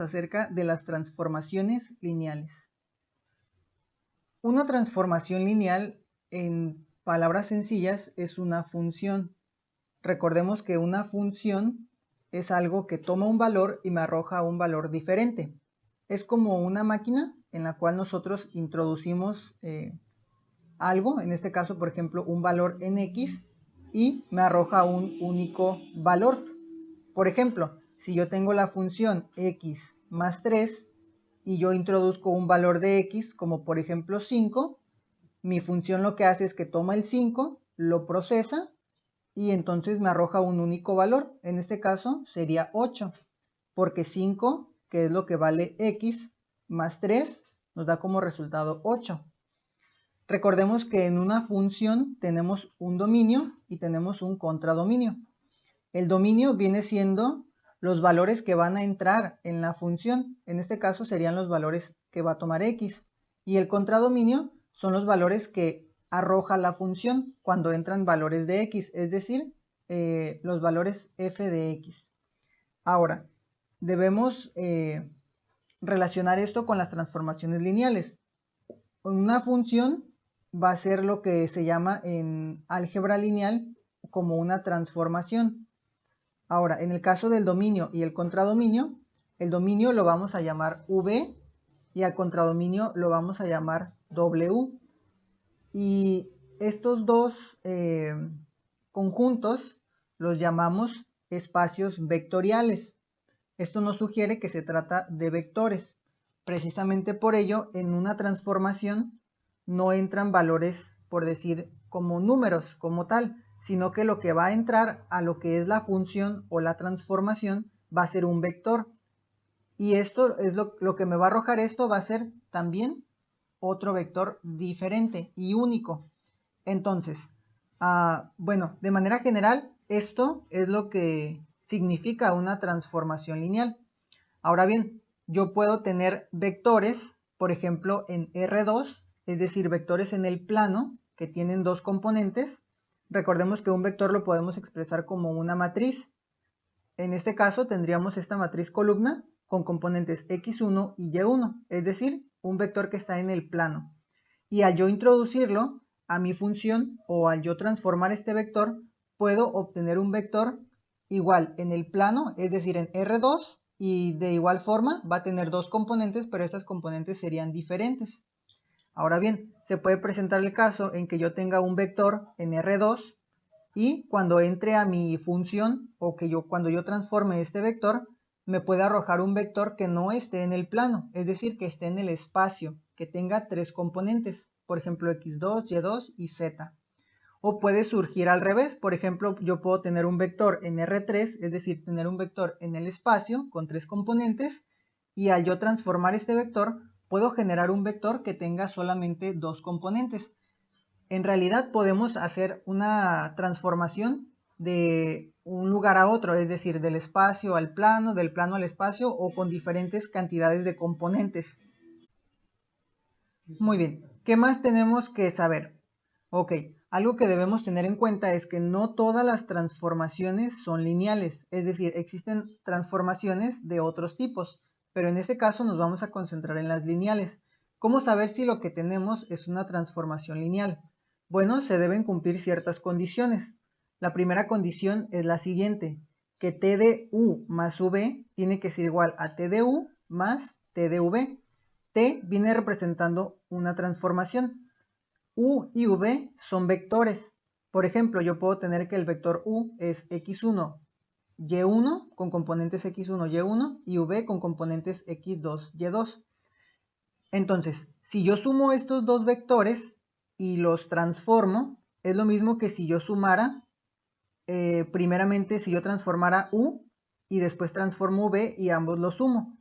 Acerca de las transformaciones lineales. Una transformación lineal, en palabras sencillas, es una función. Recordemos que una función es algo que toma un valor y me arroja un valor diferente. Es como una máquina en la cual nosotros introducimos algo, en este caso, por ejemplo, un valor en X, y me arroja un único valor. Por ejemplo, si yo tengo la función X más 3 y yo introduzco un valor de X, como por ejemplo 5, mi función lo que hace es que toma el 5, lo procesa y entonces me arroja un único valor. En este caso sería 8, porque 5, que es lo que vale X, más 3, nos da como resultado 8. Recordemos que en una función tenemos un dominio y tenemos un contradominio. El dominio viene siendo los valores que van a entrar en la función. En este caso serían los valores que va a tomar X. Y el contradominio son los valores que arroja la función cuando entran valores de X, es decir, los valores f de X. Ahora, debemos relacionar esto con las transformaciones lineales. Una función va a ser lo que se llama en álgebra lineal como una transformación. Ahora, en el caso del dominio y el contradominio, el dominio lo vamos a llamar V y al contradominio lo vamos a llamar W. Y estos dos conjuntos los llamamos espacios vectoriales. Esto nos sugiere que se trata de vectores. Precisamente por ello, en una transformación no entran valores, por decir, como números, como tal, sino que lo que va a entrar a lo que es la función o la transformación va a ser un vector. Y esto es lo que me va a arrojar esto, va a ser también otro vector diferente y único. Entonces, bueno, de manera general, esto es lo que significa una transformación lineal. Ahora bien, yo puedo tener vectores, por ejemplo, en R2, es decir, vectores en el plano que tienen dos componentes. Recordemos que un vector lo podemos expresar como una matriz. En este caso tendríamos esta matriz columna con componentes x1 y y1, es decir, un vector que está en el plano. Y al yo introducirlo a mi función o al yo transformar este vector, puedo obtener un vector igual en el plano, es decir, en R2, y de igual forma va a tener dos componentes, pero estas componentes serían diferentes. Ahora bien, se puede presentar el caso en que yo tenga un vector en R2 y cuando entre a mi función o que cuando yo transforme este vector, me puede arrojar un vector que no esté en el plano, es decir, que esté en el espacio, que tenga tres componentes, por ejemplo, x2, y2 y z. O puede surgir al revés, por ejemplo, yo puedo tener un vector en R3, es decir, tener un vector en el espacio con tres componentes, y al yo transformar este vector, puedo generar un vector que tenga solamente dos componentes. En realidad podemos hacer una transformación de un lugar a otro, es decir, del espacio al plano, del plano al espacio o con diferentes cantidades de componentes. Muy bien, ¿qué más tenemos que saber? Ok, algo que debemos tener en cuenta es que no todas las transformaciones son lineales, es decir, existen transformaciones de otros tipos, pero en este caso nos vamos a concentrar en las lineales. ¿Cómo saber si lo que tenemos es una transformación lineal? Bueno, se deben cumplir ciertas condiciones. La primera condición es la siguiente, que t de u más v tiene que ser igual a t de u más t de v. T viene representando una transformación. U y V son vectores. Por ejemplo, yo puedo tener que el vector U es x1, y1 con componentes x1, y1 y V con componentes x2, y2. Entonces, si yo sumo estos dos vectores y los transformo, es lo mismo que si yo sumara, primeramente si yo transformara U y después transformo V y ambos los sumo.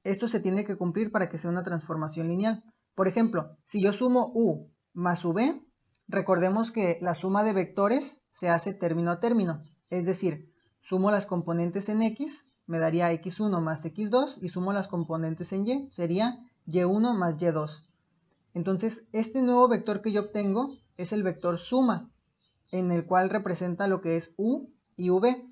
Esto se tiene que cumplir para que sea una transformación lineal. Por ejemplo, si yo sumo U más V, recordemos que la suma de vectores se hace término a término. Es decir, sumo las componentes en X, me daría X1 más X2, y sumo las componentes en Y, sería Y1 más Y2. Entonces, este nuevo vector que yo obtengo es el vector suma, en el cual representa lo que es U y V.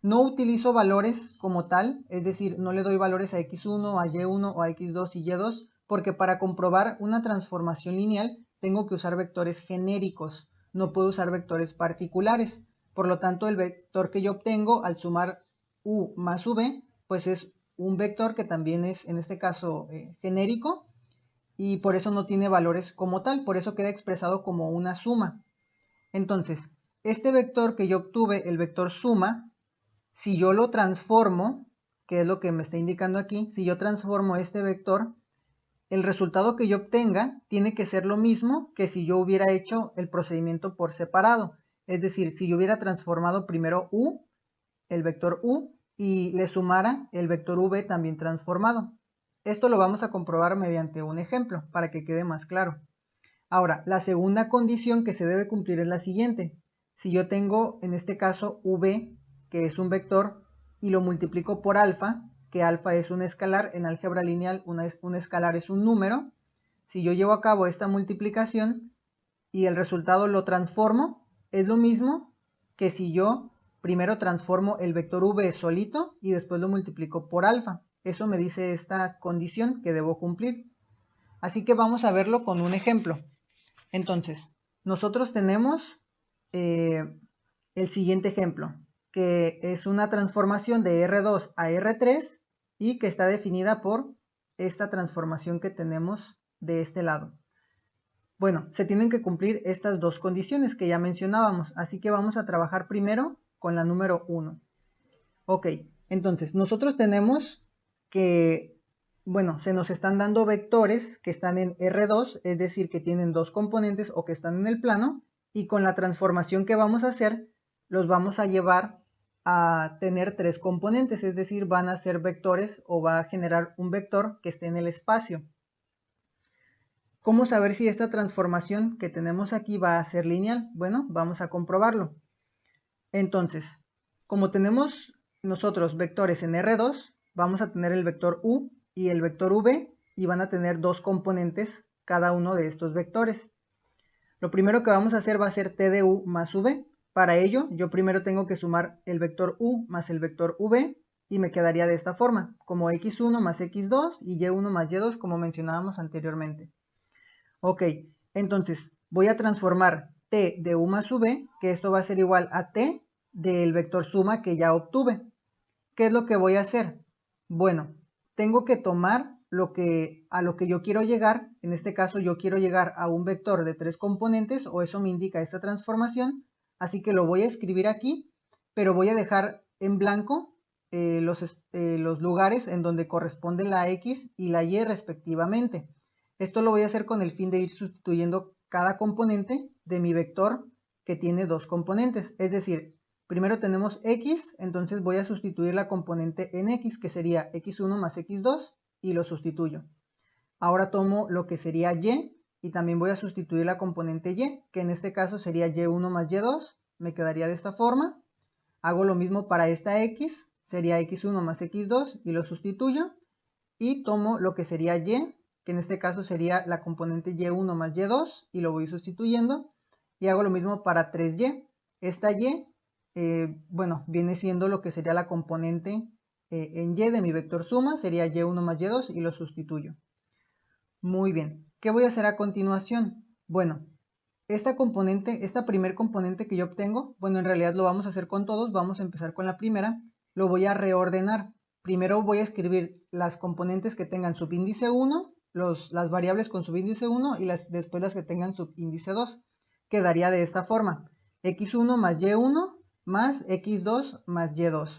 No utilizo valores como tal, es decir, no le doy valores a x1, a y1 o a x2 y y2, porque para comprobar una transformación lineal tengo que usar vectores genéricos, no puedo usar vectores particulares. Por lo tanto, el vector que yo obtengo al sumar u más v, pues es un vector que también es, en este caso, genérico, y por eso no tiene valores como tal, por eso queda expresado como una suma. Entonces, este vector que yo obtuve, el vector suma, si yo lo transformo, que es lo que me está indicando aquí, si yo transformo este vector, el resultado que yo obtenga tiene que ser lo mismo que si yo hubiera hecho el procedimiento por separado. Es decir, si yo hubiera transformado primero u, el vector u, y le sumara el vector v también transformado. Esto lo vamos a comprobar mediante un ejemplo, para que quede más claro. Ahora, la segunda condición que se debe cumplir es la siguiente. Si yo tengo, en este caso, v, que es un vector, y lo multiplico por alfa, que alfa es un escalar, en álgebra lineal un escalar es un número. Si yo llevo a cabo esta multiplicación y el resultado lo transformo, es lo mismo que si yo primero transformo el vector v solito y después lo multiplico por alfa. Eso me dice esta condición que debo cumplir. Así que vamos a verlo con un ejemplo. Entonces, nosotros tenemos el siguiente ejemplo, que es una transformación de R2 a R3 y que está definida por esta transformación que tenemos de este lado. Bueno, se tienen que cumplir estas dos condiciones que ya mencionábamos, así que vamos a trabajar primero con la número 1. Ok, entonces nosotros tenemos que, bueno, se nos están dando vectores que están en R2, es decir, que tienen dos componentes o que están en el plano, y con la transformación que vamos a hacer, los vamos a llevar a tener tres componentes, es decir, van a ser vectores o va a generar un vector que esté en el espacio. ¿Cómo saber si esta transformación que tenemos aquí va a ser lineal? Bueno, vamos a comprobarlo. Entonces, como tenemos nosotros vectores en R2, vamos a tener el vector u y el vector v y van a tener dos componentes cada uno de estos vectores. Lo primero que vamos a hacer va a ser t de u más v. Para ello, yo primero tengo que sumar el vector u más el vector v y me quedaría de esta forma, como x1 más x2 y y1 más y2 como mencionábamos anteriormente. Ok, entonces voy a transformar t de u más v, que esto va a ser igual a t del vector suma que ya obtuve. ¿Qué es lo que voy a hacer? Bueno, tengo que tomar a lo que yo quiero llegar. En este caso yo quiero llegar a un vector de tres componentes, o eso me indica esta transformación. Así que lo voy a escribir aquí, pero voy a dejar en blanco los lugares en donde corresponde la x y la y respectivamente. Esto lo voy a hacer con el fin de ir sustituyendo cada componente de mi vector que tiene dos componentes. Es decir, primero tenemos x, entonces voy a sustituir la componente en x, que sería x1 más x2, y lo sustituyo. Ahora tomo lo que sería y también voy a sustituir la componente y, que en este caso sería y1 más y2, me quedaría de esta forma. Hago lo mismo para esta x, sería x1 más x2, y lo sustituyo. Y tomo lo que sería y, que en este caso sería la componente y1 más y2, y lo voy sustituyendo. Y hago lo mismo para 3y. Esta y, bueno, viene siendo lo que sería la componente en y de mi vector suma, sería y1 más y2, y lo sustituyo. Muy bien, ¿qué voy a hacer a continuación? Bueno, esta primer componente que yo obtengo, bueno, en realidad lo vamos a hacer con todos, vamos a empezar con la primera, lo voy a reordenar. Primero voy a escribir las componentes que tengan subíndice 1, las variables con subíndice 1 y después las que tengan subíndice 2. Quedaría de esta forma, x1 más y1 más x2 más y2.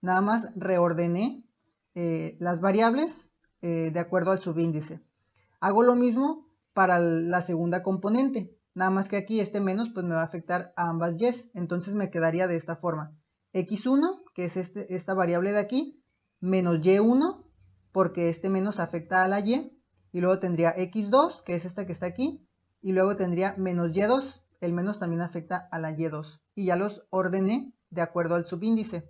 Nada más reordené las variables de acuerdo al subíndice. Hago lo mismo para la segunda componente, nada más que aquí este menos pues me va a afectar a ambas y, entonces me quedaría de esta forma, x1, que es esta variable de aquí, menos y1, porque este menos afecta a la y luego tendría x2, que es esta que está aquí, y luego tendría menos y2, el menos también afecta a la y2, y ya los ordené de acuerdo al subíndice.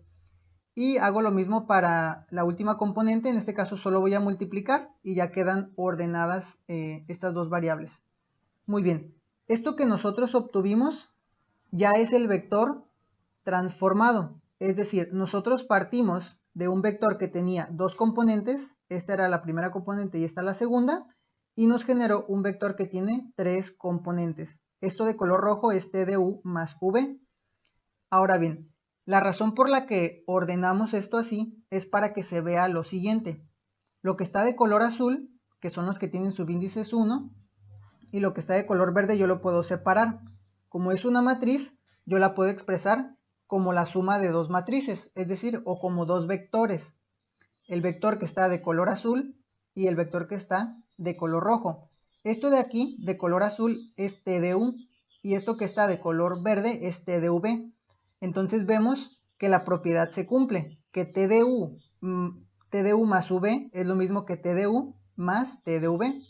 Y hago lo mismo para la última componente, en este caso solo voy a multiplicar y ya quedan ordenadas estas dos variables. Muy bien, esto que nosotros obtuvimos ya es el vector transformado, Es decir, nosotros partimos de un vector que tenía dos componentes, esta era la primera componente y esta la segunda, y nos generó un vector que tiene tres componentes. Esto de color rojo es TDU más V. Ahora bien, la razón por la que ordenamos esto así es para que se vea lo siguiente. Lo que está de color azul, que son los que tienen subíndices 1, y lo que está de color verde yo lo puedo separar. Como es una matriz, yo la puedo expresar como la suma de dos matrices, es decir, o como dos vectores. El vector que está de color azul y el vector que está de color rojo. Esto de aquí, de color azul, es TDU, y esto que está de color verde es TDV. Entonces vemos que la propiedad se cumple, que TDU más V es lo mismo que TDU más TDV.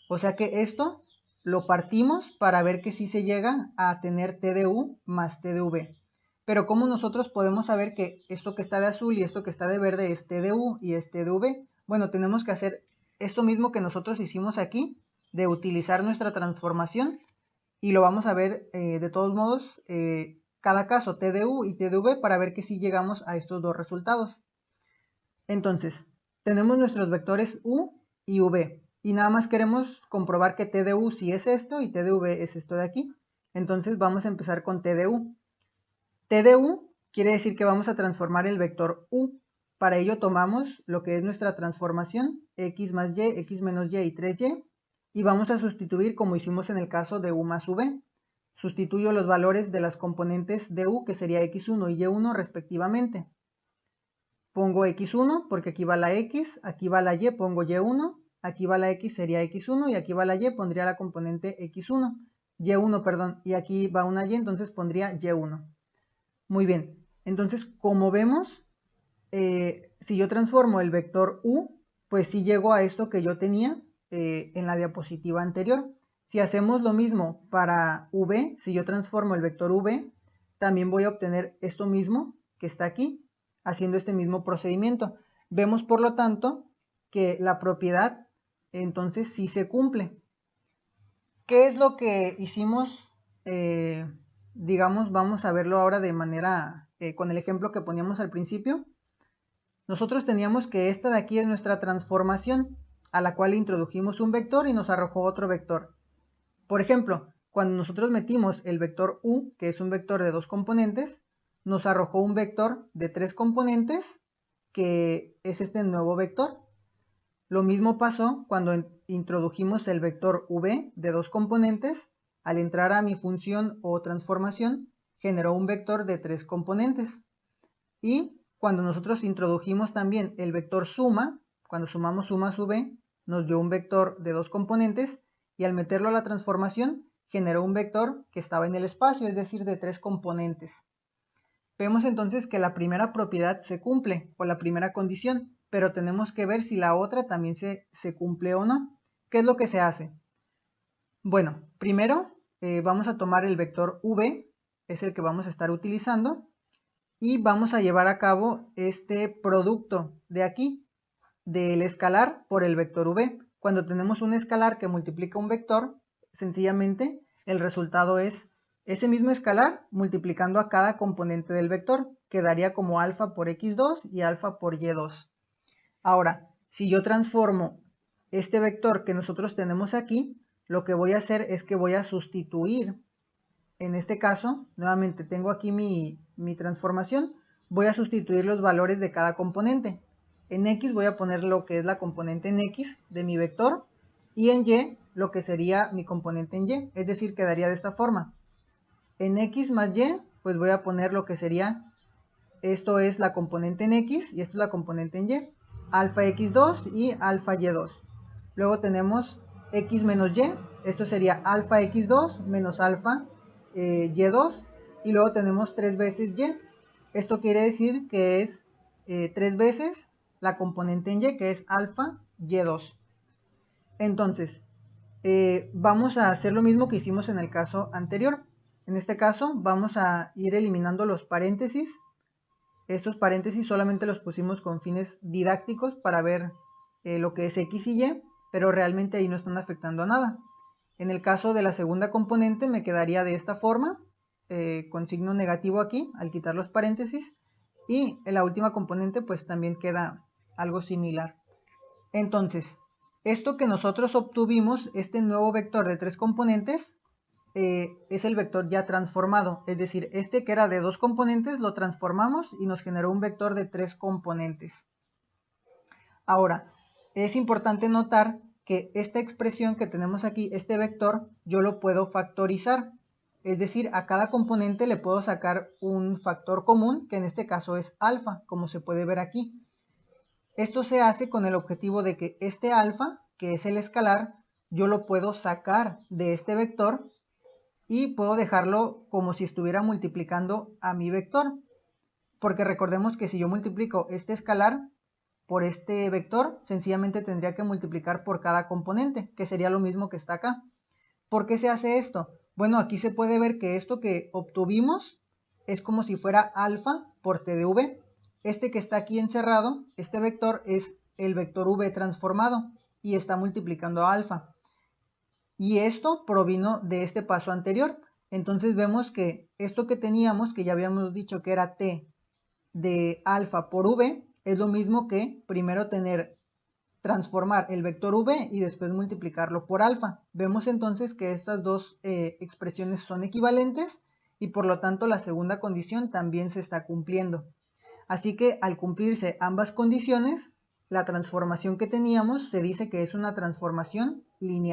O sea que esto lo partimos para ver que sí se llega a tener TDU más TDV. Pero ¿cómo nosotros podemos saber que esto que está de azul y esto que está de verde es TDU y es TDV? Bueno, tenemos que hacer esto mismo que nosotros hicimos aquí, de utilizar nuestra transformación, y lo vamos a ver de todos modos cada caso TDU y TDV para ver que sí llegamos a estos dos resultados. Entonces, tenemos nuestros vectores U y V. Y nada más queremos comprobar que TDU sí es esto y TDV es esto de aquí. Entonces vamos a empezar con TDU. TDU quiere decir que vamos a transformar el vector U. Para ello tomamos lo que es nuestra transformación, x más y, x menos y 3y, y vamos a sustituir como hicimos en el caso de U más V. Sustituyo los valores de las componentes de U, que sería x1 y y1 respectivamente. Pongo x1 porque aquí va la x, aquí va la y, pongo y1, aquí va la x, sería x1, y aquí va la y, pondría la componente x1, y1, perdón, y aquí va una y, entonces pondría y1. Muy bien, entonces como vemos, si yo transformo el vector u, pues sí llego a esto que yo tenía en la diapositiva anterior. Si hacemos lo mismo para v, si yo transformo el vector v, también voy a obtener esto mismo que está aquí, haciendo este mismo procedimiento. Vemos, por lo tanto, que la propiedad entonces sí se cumple. ¿Qué es lo que hicimos? Digamos, vamos a verlo ahora de manera, con el ejemplo que poníamos al principio. Nosotros teníamos que esta de aquí es nuestra transformación, a la cual introdujimos un vector y nos arrojó otro vector. Por ejemplo, cuando nosotros metimos el vector u, que es un vector de dos componentes, nos arrojó un vector de tres componentes, que es este nuevo vector. Lo mismo pasó cuando introdujimos el vector v de dos componentes. Al entrar a mi función o transformación, generó un vector de tres componentes. Y cuando nosotros introdujimos también el vector suma, cuando sumamos suma más v, nos dio un vector de dos componentes, y al meterlo a la transformación, generó un vector que estaba en el espacio, es decir, de tres componentes. Vemos entonces que la primera propiedad se cumple, o la primera condición, pero tenemos que ver si la otra también se cumple o no. ¿Qué es lo que se hace? Bueno, primero vamos a tomar el vector v, es el que vamos a estar utilizando, y vamos a llevar a cabo este producto de aquí, del escalar por el vector v. Cuando tenemos un escalar que multiplica un vector, sencillamente el resultado es ese mismo escalar multiplicando a cada componente del vector, que daría como alfa por x2 y alfa por y2. Ahora, si yo transformo este vector que nosotros tenemos aquí, lo que voy a hacer es que voy a sustituir, en este caso, nuevamente tengo aquí mi transformación, voy a sustituir los valores de cada componente. En x voy a poner lo que es la componente en x de mi vector, y en y lo que sería mi componente en y, es decir, quedaría de esta forma. En x más y, pues voy a poner lo que sería, esto es la componente en x y esto es la componente en y, alfa x2 y alfa y2. Luego tenemos x menos y, esto sería alfa x2 menos alfa y2, y luego tenemos 3 veces y. Esto quiere decir que es 3 veces la componente en y, que es alfa y2. Entonces, vamos a hacer lo mismo que hicimos en el caso anterior. En este caso vamos a ir eliminando los paréntesis. Estos paréntesis solamente los pusimos con fines didácticos para ver lo que es x y y, pero realmente ahí no están afectando a nada. En el caso de la segunda componente me quedaría de esta forma, con signo negativo aquí, al quitar los paréntesis, y en la última componente pues también queda algo similar. Entonces, esto que nosotros obtuvimos, este nuevo vector de 3 componentes, es el vector ya transformado, es decir, este que era de 2 componentes lo transformamos y nos generó un vector de 3 componentes. Ahora, es importante notar que esta expresión que tenemos aquí, este vector, yo lo puedo factorizar, es decir, a cada componente le puedo sacar un factor común, que en este caso es alfa, como se puede ver aquí. Esto se hace con el objetivo de que este alfa, que es el escalar, yo lo puedo sacar de este vector y puedo dejarlo como si estuviera multiplicando a mi vector. Porque recordemos que si yo multiplico este escalar por este vector, sencillamente tendría que multiplicar por cada componente, que sería lo mismo que está acá. ¿Por qué se hace esto? Bueno, aquí se puede ver que esto que obtuvimos es como si fuera alfa por t de v. Este que está aquí encerrado, este vector es el vector v transformado y está multiplicando a alfa. Y esto provino de este paso anterior. Entonces vemos que esto que teníamos, que ya habíamos dicho que era t de alfa por v, es lo mismo que primero transformar el vector v y después multiplicarlo por alfa. Vemos entonces que estas dos expresiones son equivalentes y por lo tanto la segunda condición también se está cumpliendo. Así que al cumplirse ambas condiciones, la transformación que teníamos se dice que es una transformación lineal.